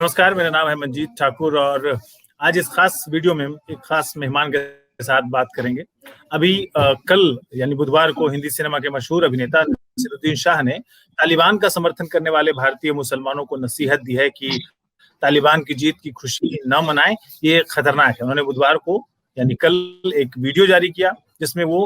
नमस्कार, मेरा नाम है मंजीत ठाकुर और आज इस खास वीडियो में एक खास मेहमान के साथ बात करेंगे। अभी कल यानी बुधवार को हिंदी सिनेमा के मशहूर अभिनेता नसीरुद्दीन शाह ने तालिबान का समर्थन करने वाले भारतीय मुसलमानों को नसीहत दी है कि तालिबान की जीत की खुशी न मनाएं, ये खतरनाक है। उन्होंने बुधवार को यानी कल एक वीडियो जारी किया जिसमें वो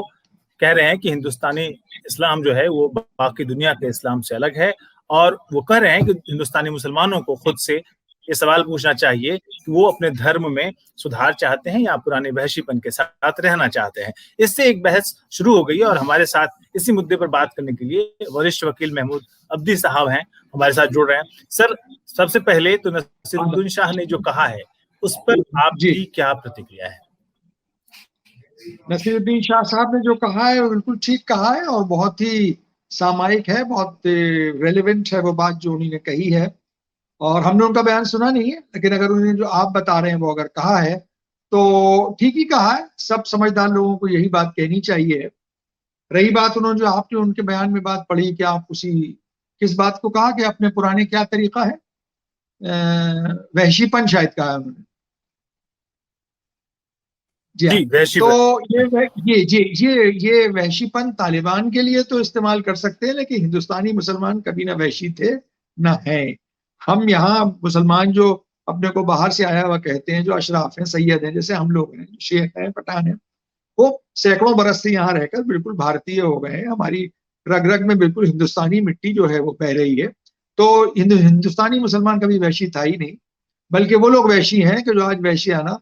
कह रहे हैं कि हिंदुस्तानी इस्लाम जो है वो बाकी दुनिया के इस्लाम से अलग है और वो कह रहे हैं कि हिंदुस्तानी मुसलमानों को खुद से ये सवाल पूछना चाहिए कि वो अपने धर्म में सुधार चाहते हैं या पुराने वहशीपन के साथ रहना चाहते हैं। इससे एक बहस शुरू हो गई है और हमारे साथ इसी मुद्दे पर बात करने के लिए वरिष्ठ वकील महमूद अब्दी साहब हैं, हमारे साथ जुड़ रहे हैं। सर, सबसे पहले तो नसीरुद्दीन शाह ने जो कहा है उस पर आपकी क्या प्रतिक्रिया है? नसीरुद्दीन शाह साहब ने जो कहा है वो बिल्कुल ठीक कहा है और बहुत ही सामयिक है, बहुत रेलेवेंट है वो बात जो उन्होंने कही है। और हमने उनका बयान सुना नहीं है, लेकिन अगर उन्होंने जो आप बता रहे हैं वो अगर कहा है तो ठीक ही कहा है। सब समझदार लोगों को यही बात कहनी चाहिए। रही बात उन्होंने जो आपने उनके बयान में बात पढ़ी कि आप उसी किस बात को कहा कि अपने पुराने क्या तरीका है, वहशीपन शायद कहा है उन्होंने। जी, तो ये वहशीपन तालिबान के लिए तो इस्तेमाल कर सकते हैं, लेकिन हिंदुस्तानी मुसलमान कभी ना वहशी थे ना है। हम यहाँ मुसलमान जो अपने को बाहर से आया हुआ कहते हैं, जो अशराफ हैं, सैयद हैं, जैसे हम लोग हैं, शेख हैं, पठान हैं, वो सैकड़ों बरस से यहाँ रहकर बिल्कुल भारतीय हो गए हैं। हमारी रग रग में बिल्कुल हिंदुस्तानी मिट्टी जो है वो बह रही है। तो हिंदुस्तानी मुसलमान कभी वहशी था ही नहीं, बल्कि वो लोग वहशी हैं कि जो आज वहशियाना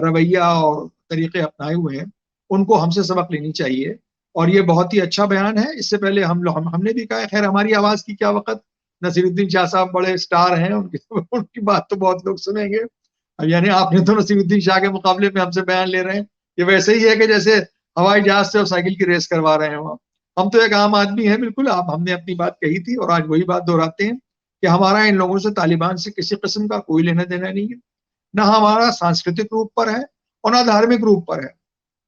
रवैया और तरीके अपनाए हुए हैं, उनको हमसे सबक लेनी चाहिए। और ये बहुत ही अच्छा बयान है। इससे पहले हमने भी कहा, खैर हमारी आवाज की क्या वक्त, नसीरुद्दीन शाह साहब बड़े स्टार हैं, उनकी बात तो बहुत लोग सुनेंगे। अब यानी आपने तो नसीरुद्दीन शाह के मुकाबले में हमसे बयान ले रहे हैं। ये वैसे ही है कि जैसे हवाई जहाज से और साइकिल की रेस करवा रहे हैं। हम तो एक आम आदमी हैं बिल्कुल। हमने अपनी बात कही थी और आज वही बात दोहराते हैं कि हमारा इन लोगों से, तालिबान से किसी किस्म का कोई लेना देना नहीं है। ना हमारा सांस्कृतिक रूप पर है और ना धार्मिक रूप पर है।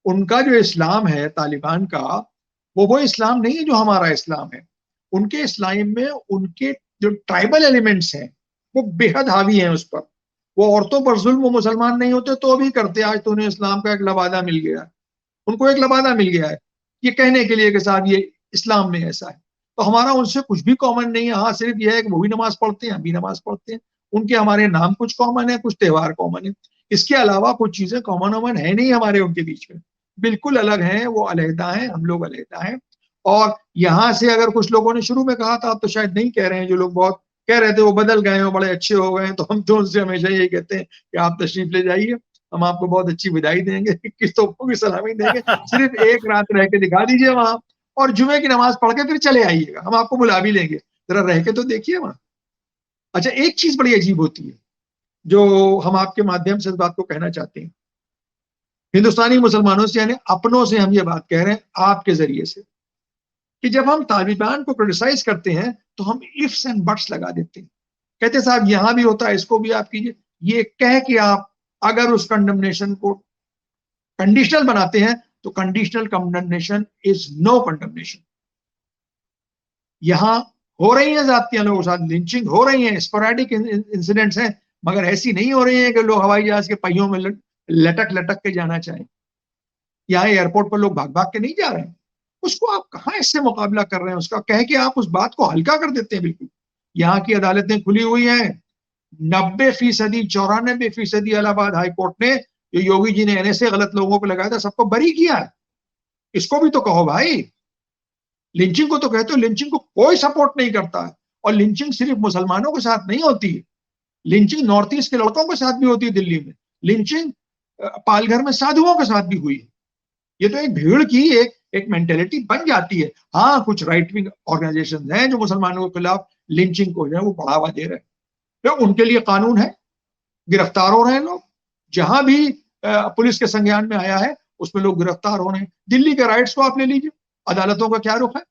उनका जो इस्लाम है तालिबान का, वो इस्लाम नहीं है जो हमारा इस्लाम है। उनके इस्लाम में उनके जो ट्राइबल एलिमेंट्स हैं वो बेहद हावी हैं उस पर। वो औरतों पर जुल्म, वो मुसलमान नहीं होते तो भी करते। आज तो उन्हें इस्लाम का एक लबादा मिल गया है, उनको एक लबादा मिल गया है ये कहने के लिए कि साहब ये इस्लाम में ऐसा है। तो हमारा उनसे कुछ भी कॉमन नहीं है। हाँ, सिर्फ यह है कि वो भी नमाज पढ़ते हैं, हम भी नमाज पढ़ते हैं। उनके हमारे नाम कुछ कॉमन है, कुछ त्योहार कॉमन है। इसके अलावा कुछ चीजें कॉमन है नहीं हमारे उनके बीच में, बिल्कुल अलग हैं। वो अलहदा हैं, हम लोग अलहदा हैं। और यहाँ से अगर कुछ लोगों ने शुरू में कहा था, आप तो शायद नहीं कह रहे हैं, जो लोग बहुत कह रहे थे वो बदल गए हैं, बड़े अच्छे हो गए हैं, तो हम तो उनसे हमेशा यही कहते हैं कि आप तशरीफ ले जाइए, हम आपको बहुत अच्छी विदाई देंगे, किस तोपों की सलामी देंगे। सिर्फ एक रात रह के दिखा दीजिए वहां और जुमे की नमाज पढ़ के फिर चले आइएगा, हम आपको बुला भी लेंगे, जरा रह के तो देखिए वहां। अच्छा, एक चीज बड़ी अजीब होती है जो हम आपके माध्यम से इस बात को कहना चाहते हैं। हिंदुस्तानी मुसलमानों से यानी अपनों से हम ये बात कह रहे हैं आपके जरिए से, कि जब हम तालिबान को क्रिटिसाइज करते हैं तो हम इफ्स एंड बट्स लगा देते हैं। कहते साहब यहां भी होता है, इसको भी आप कीजिए। ये कह के आप अगर उस कंडमनेशन को कंडीशनल बनाते हैं तो conditional condemnation is no condemnation. यहां हो रही है जातियां, लोगों के साथ लिंचिंग हो रही है, स्पोरेडिक इंसिडेंट्स हैं, मगर ऐसी नहीं हो रही है कि लोग हवाई जहाज के पहियों में लटक लटक के जाना चाहें। यहाँ एयरपोर्ट पर लोग भाग भाग के नहीं जा रहे हैं। उसको आप कहाँ इससे मुकाबला कर रहे हैं? उसका कह के आप उस बात को हल्का कर देते हैं बिल्कुल। यहाँ की अदालतें खुली हुई हैं। 90%, 94% इलाहाबाद हाई कोर्ट ने जो योगी जी ने एनएसए गलत लोगों पर लगाया था सबको बरी किया है। इसको भी तो कहो भाई। लिंचिंग को तो कहते हो, लिंचिंग को कोई सपोर्ट नहीं करता है। और लिंचिंग सिर्फ मुसलमानों के साथ नहीं होती है, लिंचिंग नॉर्थ ईस्ट के लड़कों के साथ भी होती है। दिल्ली में लिंचिंग पालघर में साधुओं के साथ भी हुई है। ये तो एक भीड़ की एक मेंटेलिटी बन जाती है। हाँ, कुछ राइट विंग ऑर्गेनाइजेशन हैं जो मुसलमानों के खिलाफ लिंचिंग को जो है वो बढ़ावा दे रहे हैं, तो उनके लिए कानून है, गिरफ्तार हो रहे हैं लोग। जहां भी पुलिस के संज्ञान में आया है उसमें लोग गिरफ्तार हो रहे हैं। दिल्ली के राइट्स को आप ले लीजिए, अदालतों का क्या रुख है?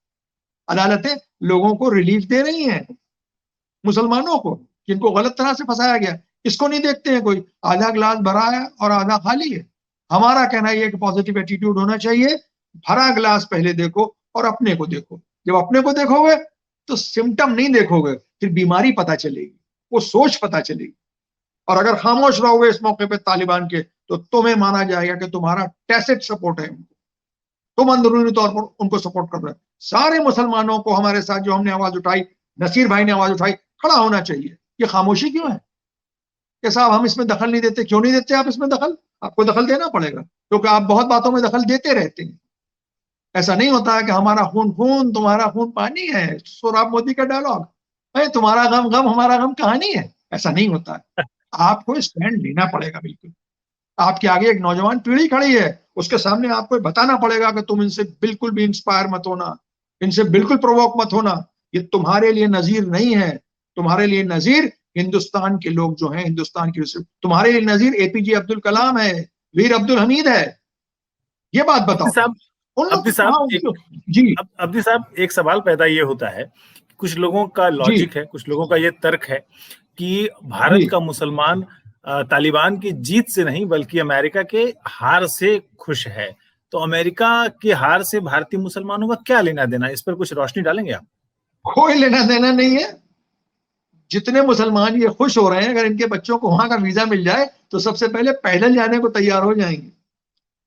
अदालतें लोगों को रिलीफ दे रही हैं, मुसलमानों को जिनको गलत तरह से फंसाया गया। इसको नहीं देखते हैं कोई, आधा ग्लास भरा है और आधा खाली है। हमारा कहना यह कि पॉजिटिव एटीट्यूड होना चाहिए, भरा ग्लास पहले देखो और अपने को देखो। जब अपने को देखोगे तो सिम्टम नहीं देखोगे, फिर बीमारी पता चलेगी। वो सोच पता चलेगी। और अगर खामोश रहोगे इस मौके पे तालिबान के, तो तुम्हें माना जाएगा कि तुम्हारा टैसिट सपोर्ट है उनको, तुम अंदरूनी तौर पर उनको सपोर्ट कर रहे हो। सारे मुसलमानों को हमारे साथ जो हमने आवाज उठाई, नसीर भाई ने आवाज उठाई, खड़ा होना चाहिए। ये खामोशी क्यों है कि साहब हम इसमें दखल नहीं देते? क्यों नहीं देते आप इसमें दखल? आपको दखल देना पड़ेगा, क्योंकि आप बहुत बातों में दखल देते रहते हैं। ऐसा नहीं होता है कि हमारा खून खून तुम्हारा खून पानी है, सोहराब मोदी का डायलॉग है, तुम्हारा गम गम हमारा गम कहानी है। ऐसा नहीं होता है। आपको स्टैंड लेना पड़ेगा। बिल्कुल आपके आगे एक नौजवान पीढ़ी खड़ी है, उसके सामने आपको बताना पड़ेगा कि तुम इनसे बिल्कुल भी इंस्पायर मत होना, इनसे बिल्कुल प्रोवोक मत होना। ये तुम्हारे लिए नजीर नहीं है। तुम्हारे लिए नजीर हिंदुस्तान के लोग जो हैं, हिंदुस्तान की, तुम्हारे लिए नजीर एपीजे अब्दुल कलाम है, वीर अब्दुल हमीद है। ये बात बताओ साहब, उन लोग अब्दी साहब जी अब्दी साहब, एक सवाल पैदा ये होता है, कुछ लोगों का जी लॉजिक है, कुछ लोगों का ये तर्क है कि भारत जी का मुसलमान तालिबान की जीत से नहीं बल्कि अमेरिका के हार से खुश है। तो अमेरिका की हार से भारतीय मुसलमानों का क्या लेना देना? इस पर कुछ रोशनी डालेंगे आप? कोई लेना देना नहीं है। जितने मुसलमान ये खुश हो रहे हैं, अगर इनके बच्चों को वहां का वीजा मिल जाए तो सबसे पहले पैदल जाने को तैयार हो जाएंगे।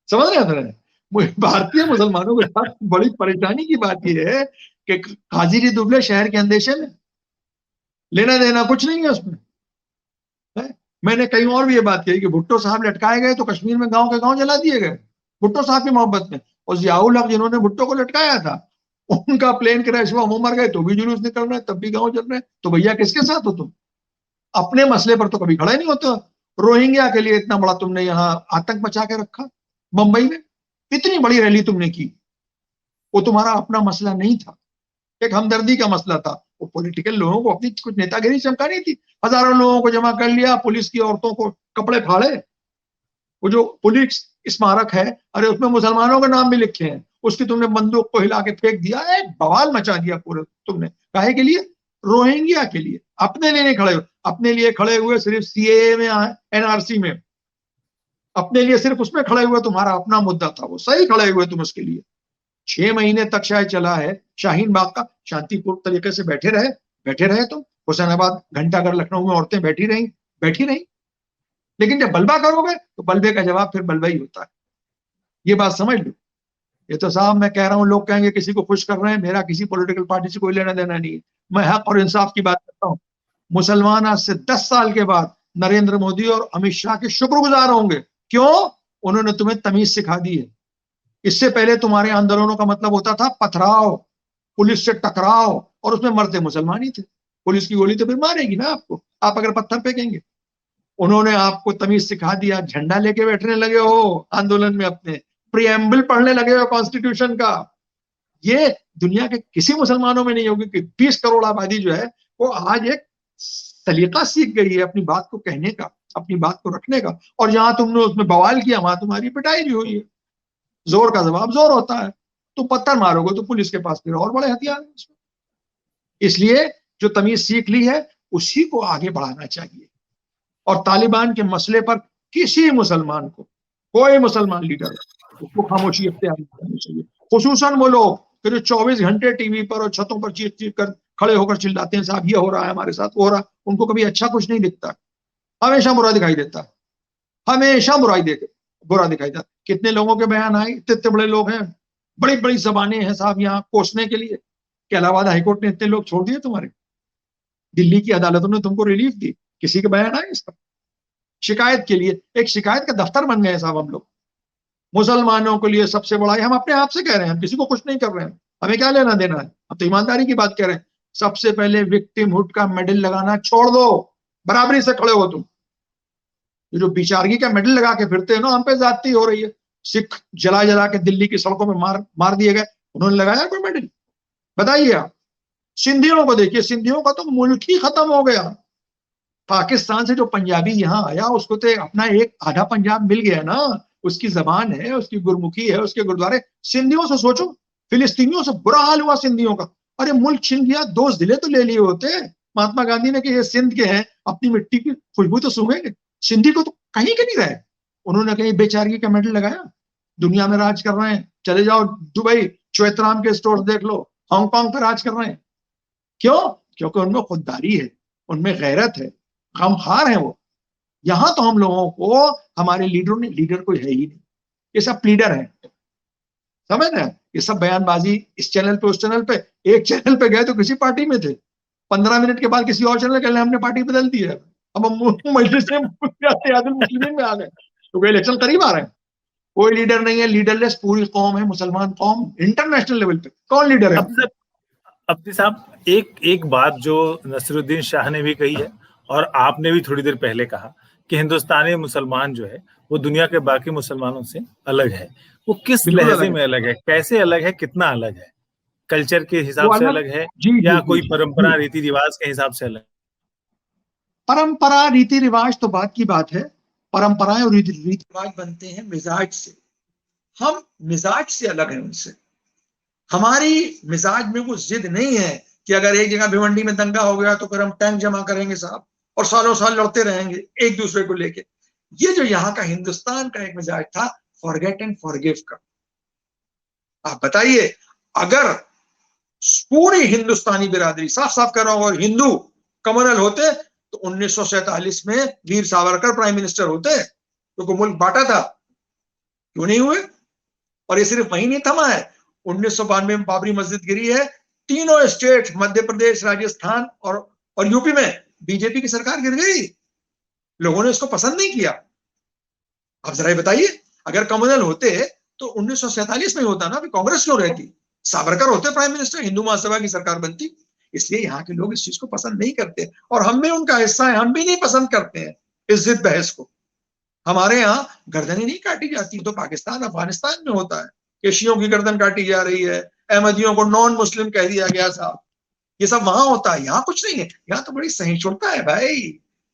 समझ रहे हैं? भारतीय मुसलमानों के साथ बड़ी परेशानी की बात यह है कि काजी जी दुबले शहर के अंदेशे में, लेना देना कुछ नहीं है उसमें। है? मैंने कहीं और भी ये बात कही कि भुट्टो साहब लटकाए गए तो कश्मीर में गांव के गांव जला दिए गए भुट्टो साहब की मोहब्बत में। और जियाउल हक जिन्होंने भुट्टो को लटकाया था, उनका प्लेन क्रैश हुआ, वो मर गए तो भी जुलूस निकल रहे हैं, तब भी गांव जल रहे हैं। तो भैया किसके साथ हो तुम? अपने मसले पर तो कभी खड़े नहीं होते हो। रोहिंग्या के लिए इतना बड़ा तुमने यहाँ आतंक मचा के रखा, मुंबई में इतनी बड़ी रैली तुमने की, वो तुम्हारा अपना मसला नहीं था, एक हमदर्दी का मसला था। वो पॉलिटिकल लोगों को अपनी कुछ नेतागिरी चमकानी थी। हजारों लोगों को जमा कर लिया, पुलिस की औरतों को कपड़े फाड़े। वो जो पुलिस स्मारक है, अरे उसमें मुसलमानों के नाम भी लिखे हैं, उसकी तुमने बंदूक को हिला के फेंक दिया, एक बवाल मचा दिया पूरे तुमने। काहे के लिए? रोहिंग्या के लिए। अपने लिए नहीं खड़े हुए। अपने लिए खड़े हुए सिर्फ सीएए में, एनआरसी में, अपने लिए सिर्फ उसमें खड़े हुए। तुम्हारा अपना मुद्दा था, वो सही खड़े हुए तुम उसके लिए। 6 महीने तक शायद चला है शाहीन बाग का, शांतिपूर्ण तरीके से बैठे रहे तुम। हुसैनाबाद घंटाघर लखनऊ में औरतें बैठी रही। लेकिन जब बलबा करोगे तो बलबे का जवाब फिर बलबा ही होता है। ये बात समझ लो। ये तो साहब मैं कह रहा हूं, लोग कहेंगे किसी को खुश कर रहे हैं, मेरा किसी पॉलिटिकल पार्टी से कोई लेना देना नहीं है। मैं हक और इंसाफ की बात करता हूँ। मुसलमान आज से 10 साल के बाद नरेंद्र मोदी और अमित शाह के शुक्रगुजार होंगे। क्यों? उन्होंने तुम्हें तमीज सिखा दी है। इससे पहले तुम्हारे आंदोलनों का मतलब होता था पथराव, पुलिस से टकराव, और उसमें मरते मुसलमान ही थे। पुलिस की गोली तो फिर मारेगी ना आपको, आप अगर पत्थर फेंकेंगे। उन्होंने आपको तमीज सिखा दिया, झंडा लेके बैठने लगे हो आंदोलन में, अपने प्रिएम्बल पढ़ने लगे हो कॉन्स्टिट्यूशन का। ये दुनिया के किसी मुसलमानों में नहीं होगी कि 20 करोड़ आबादी जो है वो आज एक सलीका सीख गई है अपनी बात को कहने का, अपनी बात को रखने का। और जहां तुमने उसमें बवाल किया, वहां तुम्हारी पिटाई भी हुई है। जोर का जवाब जोर होता है। तो पत्थर मारोगे तो पुलिस के पास फिर और बड़े हथियार हैं उसमें। इसलिए जो तमीज सीख ली है उसी को आगे बढ़ाना चाहिए। और तालिबान के मसले पर किसी मुसलमान को, कोई मुसलमान लीडर उसको खामोशी अख्तियार करनी चाहिए। खुसूसन वो लोग कि जो 24 घंटे टीवी पर और छतों पर चीख चीख कर खड़े होकर चिल्लाते हैं, साहब ये हो रहा है हमारे साथ, वो हो रहा है। उनको कभी अच्छा कुछ नहीं दिखता, हमेशा बुरा दिखाई देता है, हमेशा बुरा दिखाई देता। कितने लोगों के बयान आए, इतने बड़े लोग हैं, बड़ी बड़ी जबानें हैं साहब यहाँ कोसने के लिए, कि इलाहाबाद हाईकोर्ट ने इतने लोग छोड़ दिए तुम्हारे, दिल्ली की अदालतों ने तुमको रिलीफ दी। किसी के बयान आए इसका? शिकायत के लिए एक शिकायत का दफ्तर बन गए साहब हम लोग। मुसलमानों के लिए सबसे बड़ा, हम अपने आप से कह रहे हैं, हम किसी को कुछ नहीं कर रहे हैं, हमें क्या लेना देना है, हम तो ईमानदारी की बात कह रहे हैं। सबसे पहले विक्टिमहुड का मेडल लगाना छोड़ दो, बराबरी से खड़े हो तुम। ये जो बिचारगी का मेडल लगा के फिरते हैं ना, हम पे ज्यादती हो रही है। सिख जला जला के दिल्ली की सड़कों में मार दिए गए, उन्होंने लगाया कोई मेडल? बताइए आप। सिंधियों को देखिए, सिंधियों का तो मुल्क ही खत्म हो गया। पाकिस्तान से जो पंजाबी यहाँ आया उसको तो अपना एक आधा पंजाब मिल गया ना, उसकी जबान है, उसकी गुरमुखी है, उसके गुरुद्वारे। सिंधियों से सोचो, फिलिस्तीनियों से बुरा हाल हुआ सिंधियों का। अरे मुल्क छिन गया, 2 जिले तो ले लिए होते महात्मा गांधी ने कि ये सिंध के हैं, अपनी मिट्टी की खुशबू तो सूंघेंगे। सिंधी को तो कहीं के नहीं रहे। उन्होंने कहीं बेचारगी का मेडल लगाया, दुनिया में राज कर रहे हैं। चले जाओ दुबई, चौतराम के स्टोर देख लो, हांगकांग पर राज कर रहे हैं। क्यों? क्योंकि उनमें खुददारी है, उनमें गैरत है, गमख्वार हैं वो। यहाँ तो हम लोगों को हमारे लीडर कोई है ही नहीं, ये सब प्लीडर हैं, समझ रहे हैं? ये सब बयानबाजी इस चैनल पे उस चैनल पे, एक चैनल पे गए तो किसी पार्टी में थे, 15 मिनट के बाद किसी और चैनल के हमने पार्टी बदल दी है, अब हम मजलिस मुस्लिमीन में आ गए, तो इलेक्शन करीब आ रहे हैं। कोई लीडर नहीं है, लीडरलेस पूरी कौम है, मुसलमान कौम इंटरनेशनल लेवल पे। कौन लीडर है? अब्दी साहब एक बात जो नसीरुद्दीन शाह ने भी कही है और आपने भी थोड़ी देर पहले कहा कि हिंदुस्तानी मुसलमान जो है वो दुनिया के बाकी मुसलमानों से अलग है। वो किस लहजे में अलग है, कैसे अलग है, कितना अलग है? कल्चर के हिसाब से अलग है या कोई परंपरा रीति रिवाज के हिसाब से अलग? परंपरा रीति रिवाज तो बात की बात है, परंपराएं और रीति रिवाज बनते हैं मिजाज से। हम मिजाज से अलग हैं उनसे। हमारी मिजाज में वो जिद नहीं है कि अगर एक जगह भिवंडी में दंगा हो गया तो फिर हम टैंक जमा करेंगे साहब और सालों साल लड़ते रहेंगे एक दूसरे को लेके। ये जो यहाँ का हिंदुस्तान का एक मिजाज था, फॉरगेट एंड फॉरगिव का। आप बताइए, अगर पूरी हिंदुस्तानी बिरादरी, साफ साफ कर रहा हूं, और हिंदू कम्युनल होते तो 1947 में वीर सावरकर प्राइम मिनिस्टर होते तो मुल्क बांटा था, क्यों नहीं हुए? और ये सिर्फ वही नहीं थमा है, 1992 में बाबरी मस्जिद गिरी है, तीनों स्टेट मध्य प्रदेश, राजस्थान और यूपी में बीजेपी की सरकार गिर गई। लोगों ने इसको पसंद नहीं किया। आप जरा बताइए, अगर कम्युनल होते तो 1947 में होता ना, अभी कांग्रेस क्यों रहती? सावरकर होते प्राइम मिनिस्टर, हिंदू महासभा की सरकार बनती। इसलिए यहाँ के लोग इस चीज को पसंद नहीं करते और हम भी उनका हिस्सा है, हम भी नहीं पसंद करते हैं इस जिद बहस को। हमारे यहाँ गर्दनें नहीं काटी जाती, तो पाकिस्तान अफगानिस्तान में होता है कि शियों की गर्दन काटी जा रही है, अहमदियों को नॉन मुस्लिम कह दिया गया साहब, ये सब वहां होता है, यहाँ कुछ नहीं है। यहाँ तो बड़ी सहिष्णुता है भाई।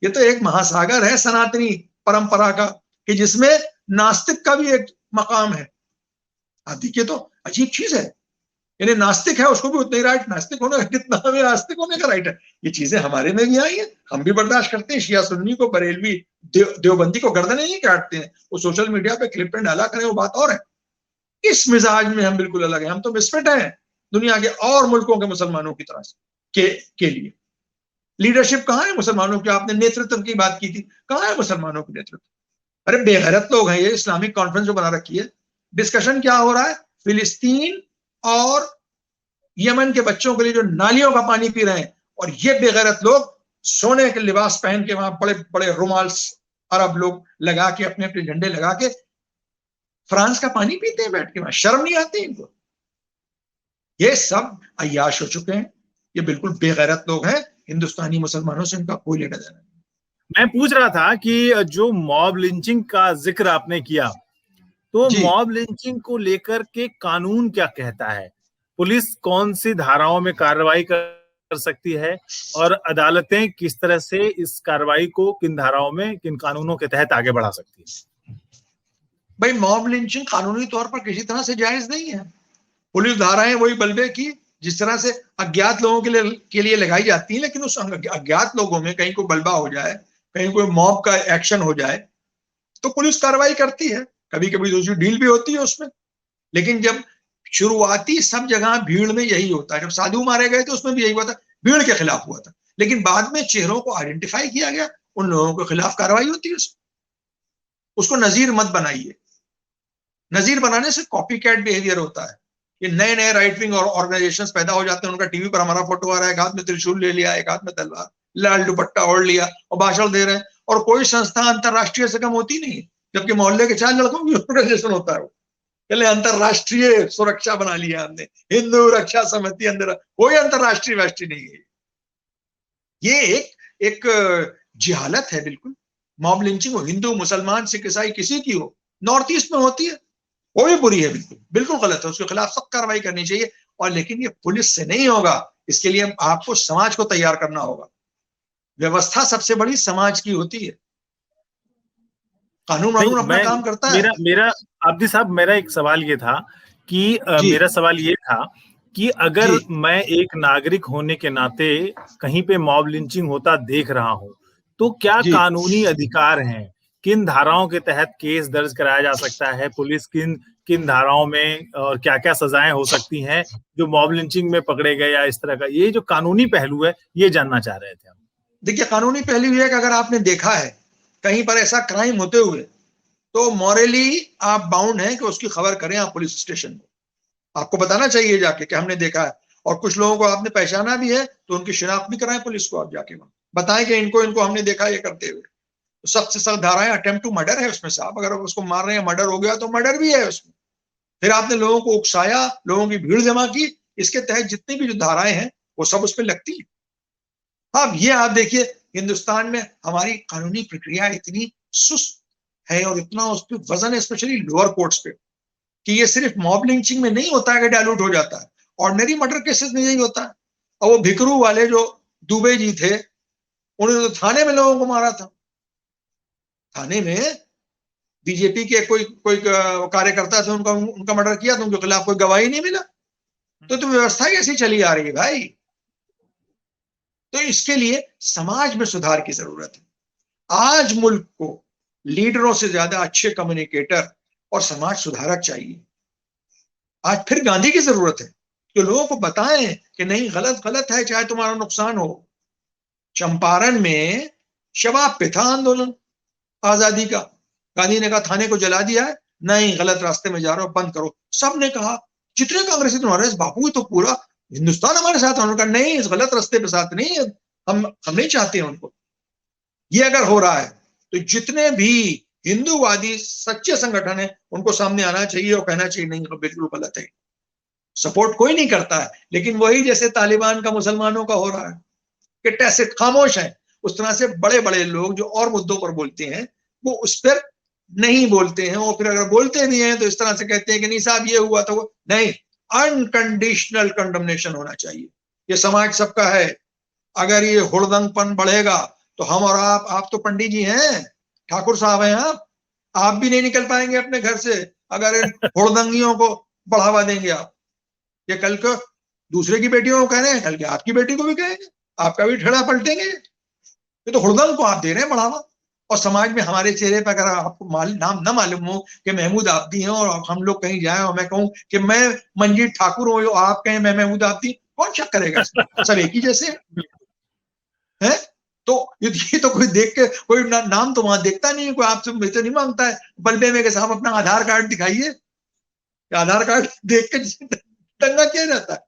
ये तो एक महासागर है सनातनी परंपरा का कि जिसमें नास्तिक का भी एक मकाम है। आप देखिए तो अजीब चीज है, यानी नास्तिक है उसको भी उतना ही राइट, नास्तिक होने का कितना हमें नास्तिक होने का राइट है। ये चीजें हमारे में भी आई है, हम भी बर्दाश्त करते हैं। शिया सुन्नी को, बरेलवी देवबंदी को गर्दनें नहीं काटते हैं, वो सोशल मीडिया पे क्लिप एंड डाला करें, वो बात और है। इस मिजाज में हम बिल्कुल अलग हैं, हम तो मिसफिट हैं दुनिया के और मुल्कों के मुसलमानों की तरह से के लिए। लीडरशिप कहाँ है मुसलमानों की? आपने नेतृत्व की बात की थी, कहाँ है मुसलमानों की नेतृत्व? अरे बेगैरत लोग हैं ये, इस्लामिक कॉन्फ्रेंस जो बना रखी है। डिस्कशन क्या हो रहा है? फिलिस्तीन और यमन के बच्चों के लिए जो नालियों का पानी पी रहे हैं, और ये बेगैरत लोग सोने के लिबास पहन के, वहां बड़े बड़े रुमाल्स अरब लोग लगा के, अपने अपने झंडे लगा के फ्रांस का पानी पीते हैं बैठ के, वहां शर्म नहीं आती इनको? ये सब अय्याश हो चुके हैं, ये बिल्कुल बेगैरत लोग हैं। हिंदुस्तानी मुसलमानों से इनका कोई लेना देना नहीं। मैं पूछ रहा था कि जो मॉब लिंचिंग का जिक्र आपने किया, तो मॉब लिंचिंग को लेकर के कानून क्या कहता है? पुलिस कौन सी धाराओं में कार्रवाई कर सकती है और अदालतें किस तरह से इस कार्रवाई को किन धाराओं में, किन कानूनों के तहत आगे बढ़ा सकती है? भाई मॉब लिंचिंग कानूनी तौर पर किसी तरह से जायज नहीं है। पुलिस धाराएं वही बलबे की जिस तरह से अज्ञात लोगों के लिए लगाई जाती है, लेकिन उस अज्ञात लोगों में कहीं कोई बलबा हो जाए, कहीं कोई मॉब का एक्शन हो जाए तो पुलिस कार्रवाई करती है। कभी कभी दूसरी डील भी होती है उसमें, लेकिन जब शुरुआती सब जगह भीड़ में यही होता है। जब साधु मारे गए थे उसमें भी यही हुआ था, भीड़ के खिलाफ हुआ था, लेकिन बाद में चेहरों को आइडेंटिफाई किया गया, उन लोगों के खिलाफ कार्रवाई होती है। उसको नजीर मत बनाइए। नजीर बनाने से कॉपी कैट बिहेवियर होता है। ये नए नए राइट विंग और ऑर्गेनाइजेशंस पैदा हो जाते हैं, उनका टीवी पर हमारा फोटो आ रहा है, एक हाथ में त्रिशूल ले लिया, एक हाथ में तलवार, लाल दुपट्टा ओढ़ लिया और भाषण दे रहे हैं। और कोई संस्था अंतरराष्ट्रीय से कम होती नहीं, जबकि मोहल्ले के 4 लड़कों की ऑर्गेनाइजेशन होता है। पहले अंतरराष्ट्रीय सुरक्षा बना लिया हमने, हिंदू रक्षा समिति, अंदर कोई अंतरराष्ट्रीय राष्ट्रीय नहीं है। ये एक जिहालत है बिल्कुल। मॉब लिंचिंग हो हिंदू, मुसलमान, सिख, ईसाई किसी की हो, नॉर्थ ईस्ट में होती है, वो भी बुरी है, बिल्कुल बिल्कुल गलत है, उसके खिलाफ सख्त कार्रवाई करनी चाहिए। और लेकिन ये पुलिस से नहीं होगा, इसके लिए आपको समाज को तैयार करना होगा। व्यवस्था सबसे बड़ी समाज की होती है, कानून अपना काम करता है। मेरा अब्दी साहब, मेरा एक सवाल ये था कि मेरा सवाल ये था कि अगर मैं एक नागरिक होने के नाते कहीं पे मॉब लिंचिंग होता देख रहा हूं, तो क्या कानूनी अधिकार हैं? किन धाराओं के तहत केस दर्ज कराया जा सकता है? पुलिस किन किन धाराओं में और क्या क्या सजाएं हो सकती हैं जो मॉब लिंचिंग में पकड़े गए या इस तरह का? ये जो कानूनी पहलू है, ये जानना चाह रहे थे हम। देखिए, कानूनी पहलू यह है कि अगर आपने देखा है कहीं पर ऐसा क्राइम होते हुए, तो मॉरली आप बाउंड हैं कि उसकी खबर करें आप पुलिस स्टेशन में। आपको बताना चाहिए जाके कि हमने देखा है, और कुछ लोगों को आपने पहचाना भी है तो उनकी शिनाख्त भी कराएं पुलिस को, आप जाके वहां बताएं कि इनको इनको हमने देखा ये करते हुए। तो सख्त से सख्त धाराएं, अटेम्प्ट टू मर्डर है उसमें साहब, अगर उसको मार रहे हैं, मर्डर हो गया तो मर्डर भी है उसमें। फिर आपने लोगों को उकसाया, लोगों की भीड़ जमा की, इसके तहत जितनी भी जो धाराएं हैं वो सब उस पर लगती है। अब ये आप देखिए, हिंदुस्तान में हमारी कानूनी प्रक्रिया इतनी सुस्त है और इतना उस पर वजन है, स्पेशली लोअर कोर्ट्स पे, कि ये सिर्फ मॉब लिंचिंग में नहीं होता है कि डायलूट हो जाता है, ऑर्डिनरी मर्डर केसेस में यही होता है। और वो भिकरू वाले जो दुबे जी थे, उन्होंने तो थाने में लोगों को मारा था। थाने में बीजेपी के कोई कोई कार्यकर्ता थे, उनका उनका मर्डर किया तो उनके खिलाफ कोई गवाही नहीं मिला। तो व्यवस्था ही ऐसी चली आ रही है भाई। तो इसके लिए समाज में सुधार की जरूरत है। आज मुल्क को लीडरों से ज्यादा अच्छे कम्युनिकेटर और समाज सुधारक चाहिए। आज फिर गांधी की जरूरत है कि लोगों को बताएं कि नहीं, गलत गलत है, चाहे तुम्हारा नुकसान हो। चंपारण में शबाब पे था आंदोलन आजादी का, गांधी ने कहा थाने को जला दिया है, नहीं गलत रास्ते में जा रहे हो, बंद करो। सबने कहा, जितने कांग्रेसी तुम्हारे बापू तो पूरा हिंदुस्तान हमारे साथ है। उन्होंने कहा नहीं, इस गलत रास्ते पे साथ नहीं, हम नहीं चाहते हैं उनको। ये अगर हो रहा है तो जितने भी हिंदूवादी सच्चे संगठन है उनको सामने आना चाहिए और कहना चाहिए नहीं, बिल्कुल गलत है। सपोर्ट कोई नहीं करता है, लेकिन वही जैसे तालिबान का मुसलमानों का हो रहा है कि टैसिट खामोश है, उस तरह से बड़े बड़े लोग जो और मुद्दों पर बोलते हैं वो उस पर नहीं बोलते हैं। और फिर अगर बोलते भी हैं तो इस तरह से कहते हैं कि नहीं साहब ये हुआ तो वो नहीं। अनकंडीशनल कंडमनेशन होना चाहिए। ये समाज सबका है। अगर ये हुड़दंगपन बढ़ेगा तो हम और आप तो पंडित जी हैं, ठाकुर साहब हैं, आप भी नहीं निकल पाएंगे अपने घर से अगर इन हुड़दंगियों को बढ़ावा देंगे आप। ये कल को दूसरे की बेटियों को कह रहे हैं, कल के आपकी बेटी को भी कहेंगे, आपका भी ठेड़ा पलटेंगे। ये तो हुड़दंग को आप दे रहे हैं बढ़ावा। और समाज में हमारे चेहरे पर अगर आपको नाम ना मालूम हो कि महमूद आब्दी हैं और हम लोग कहीं जाए और मैं कहूं कि मैं मंजीत ठाकुर हूं और आप कहें मैं महमूद आब्दी, कौन शक करेगा इसमें? सब एक ही जैसे है। तो ये तो कोई देख के कोई नाम तो वहां देखता नहीं है, कोई आपसे तो नहीं मांगता है बल्बे में कि साहब अपना आधार कार्ड दिखाइए। आधार कार्ड देख के दंगा क्या रहता है।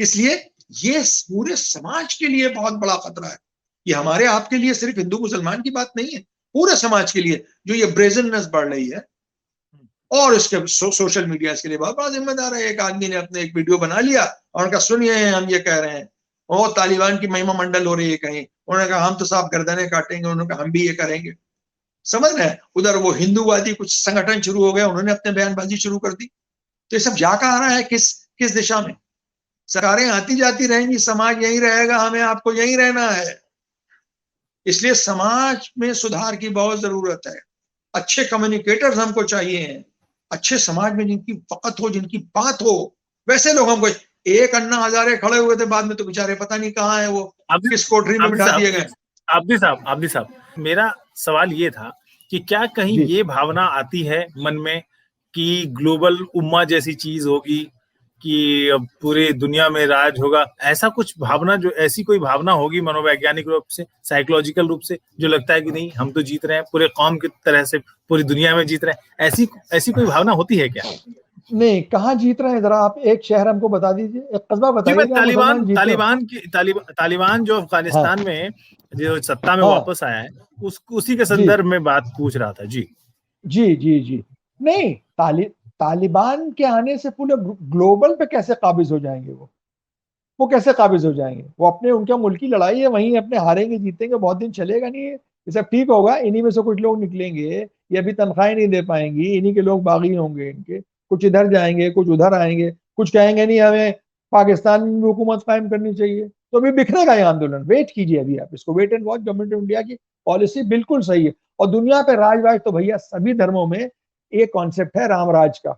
इसलिए ये पूरे समाज के लिए बहुत बड़ा खतरा है। ये हमारे आपके लिए सिर्फ हिंदू मुसलमान की बात नहीं है, पूरे समाज के लिए जो ये ब्रेजननेस बढ़ रही है। और इसके सोशल मीडिया इसके लिए बहुत बड़ा जिम्मेदार है। एक आदमी ने अपने एक वीडियो बना लिया और उनका सुनिए हम ये कह रहे हैं और तालिबान की महिमा मंडल हो रही है कहीं, उन्होंने कहा हम तो साफ गर्दनें काटेंगे, उन्होंने कहा हम भी ये करेंगे। समझ रहे हैं? उधर वो हिंदूवादी कुछ संगठन शुरू हो गए, उन्होंने अपने बयानबाजी शुरू कर दी। तो ये सब जा कहाँ रहा है, किस किस दिशा में? सरकारें आती जाती रहेंगी, समाज यही रहेगा, हमें आपको यही रहना है। इसलिए समाज में सुधार की बहुत जरूरत है। अच्छे कम्युनिकेटर्स हमको चाहिए हैं, अच्छे समाज में जिनकी वक़्त हो, जिनकी बात हो, वैसे लोग हमको। एक अन्ना हजारे खड़े हुए थे, बाद में तो बेचारे पता नहीं कहाँ है, वो किस कोठरी में बिठा दिए गए। आब्दी साहब, मेरा सवाल ये था कि क्या कहीं ये भावना आती है मन में कि ग्लोबल उम्मा जैसी चीज होगी, कि पूरी दुनिया में राज होगा, ऐसा कुछ भावना, जो ऐसी कोई भावना होगी मनोवैज्ञानिक रूप से, साइकोलॉजिकल रूप से, जो लगता है कि नहीं हम तो जीत रहे हैं, पूरे कौम की तरह से पूरी दुनिया में जीत रहे हैं, ऐसी कोई भावना होती है क्या? नहीं, कहाँ जीत रहे हैं? जरा आप एक शहर हमको बता दीजिए, एक कस्बा बताइए। तालिबान जो अफगानिस्तान में जो सत्ता में वापस आया है, उसी के संदर्भ में बात पूछ रहा था। जी जी जी जी। नहीं, तालिबान के आने से पूरे ग्लोबल पे कैसे काबिज हो जाएंगे? वो कैसे काबिज हो जाएंगे? वो अपने उनका मुल्की लड़ाई है, वहीं अपने हारेंगे जीतेंगे, बहुत दिन चलेगा नहीं है। ये सब ठीक होगा, इन्हीं में से कुछ लोग निकलेंगे, ये अभी तनख्वाहें नहीं दे पाएंगी, इन्हीं के लोग बागी होंगे, इनके कुछ इधर जाएंगे, कुछ उधर आएंगे, कुछ कहेंगे नहीं हमें पाकिस्तान में हुकूमत कायम करनी चाहिए। तो अभी बिखरेगा ये आंदोलन, वेट कीजिए अभी आप इसको, wait and watch. Government of India की पॉलिसी बिल्कुल सही है। और दुनिया पे राजवाज तो भैया सभी धर्मों में एक कॉन्सेप्ट है रामराज का,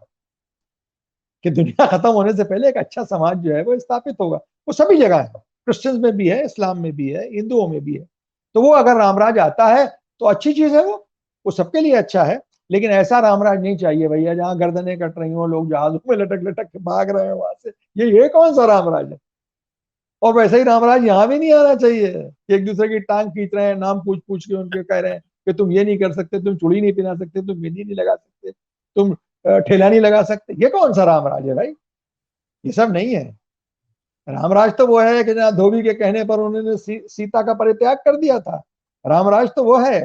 कि दुनिया खत्म होने से पहले एक अच्छा समाज जो है वो स्थापित होगा। वो सभी जगह है, क्रिश्चियंस में भी है, इस्लाम में भी है, हिंदुओं में भी है। तो वो अगर रामराज आता है तो अच्छी चीज है, वो सबके लिए अच्छा है। लेकिन ऐसा रामराज नहीं चाहिए भैया जहां गर्दनें कट रही हो, लोग जहाजों में लटक लटक के भाग रहे हैं वहां से। ये कौन सा रामराज है? और वैसे ही रामराज यहाँ भी नहीं आना चाहिए। एक दूसरे की टांग खींच रहे हैं, नाम पूछ पूछ के उनके कह रहे हैं कि तुम ये नहीं कर सकते, तुम चूड़ी नहीं पहना सकते, तुम मेहंदी नहीं लगा सकते, तुम ठेला नहीं लगा सकते। ये कौन सा रामराज है भाई? ये सब नहीं है। रामराज तो वो है कि जहाँ धोबी के कहने पर उन्होंने सीता का परित्याग कर दिया था। रामराज तो वो है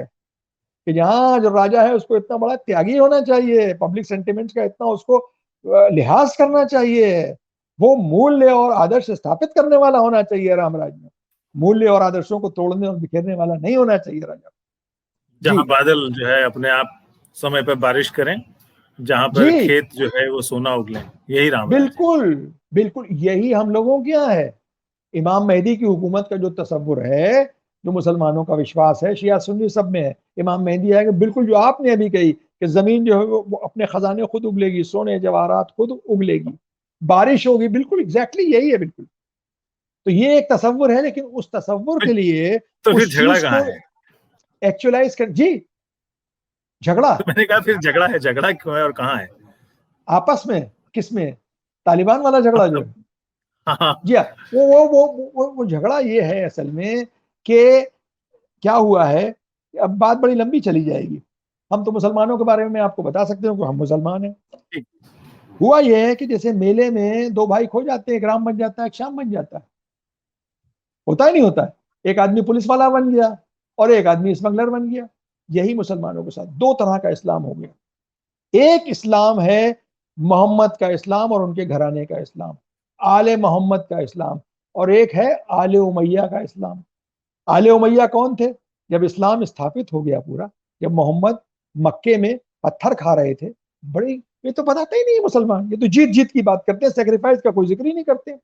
कि जहाँ जो राजा है उसको इतना बड़ा त्यागी होना चाहिए, पब्लिक सेंटिमेंट्स का इतना उसको लिहाज करना चाहिए, वो मूल्य और आदर्श स्थापित करने वाला होना चाहिए रामराज में। मूल्य और आदर्शों को तोड़ने और बिखेरने वाला नहीं होना चाहिए राजा। जहाँ बादल जो है अपने आप समय पर बारिश करें, जहाँ पर जी खेत जो है वो सोना उगले, यही रामराज है। बिल्कुल बिल्कुल, यही हम लोगों के यहाँ है। इमाम मेहदी की हुकूमत का जो तस्वुर है, जो मुसलमानों का विश्वास है, शिया सुन्नी सब में है, इमाम मेहदी आएगा, बिल्कुल जो आपने अभी कही कि जमीन जो है वो अपने खजाने खुद उगलेगी, सोने जवाहरात खुद उगलेगी, बारिश होगी, बिल्कुल एग्जैक्टली यही है बिल्कुल। तो ये एक तस्वुर है, लेकिन उस तस्वुर के लिए तो फिर उस झगड़ा चीज कहाँ को है? एक्चुअलाइज कर। जी, झगड़ा तो मैंने कहा फिर झगड़ा है, झगड़ा क्यों है और कहाँ है? आपस में, किस में? तालिबान वाला झगड़ा जो है। हाँ, जी हाँ, वो झगड़ा ये है असल में कि क्या हुआ है। अब बात बड़ी लंबी चली जाएगी। हम तो मुसलमानों के बारे में आपको बता सकते हो कि हम मुसलमान हैं। ठीक। हुआ यह है कि जैसे मेले में दो भाई खो जाते हैं, एक राम बन जाता है, एक श्याम बन जाता है। होता ही नहीं होता है। एक आदमी पुलिस वाला बन गया और एक आदमी स्मगलर बन गया। यही मुसलमानों के साथ दो तरह का इस्लाम हो गया। एक इस्लाम है मोहम्मद का इस्लाम और उनके घराने का इस्लाम, आले मोहम्मद का इस्लाम, और एक है आले उमैया का इस्लाम। आले उमैया कौन थे? जब इस्लाम स्थापित हो गया पूरा, जब मोहम्मद मक्के में पत्थर खा रहे थे, बड़ी, ये तो बताते ही नहीं है मुसलमान, ये तो जीत जीत की बात करते हैं, सेक्रीफाइस का कोई जिक्र ही नहीं करते।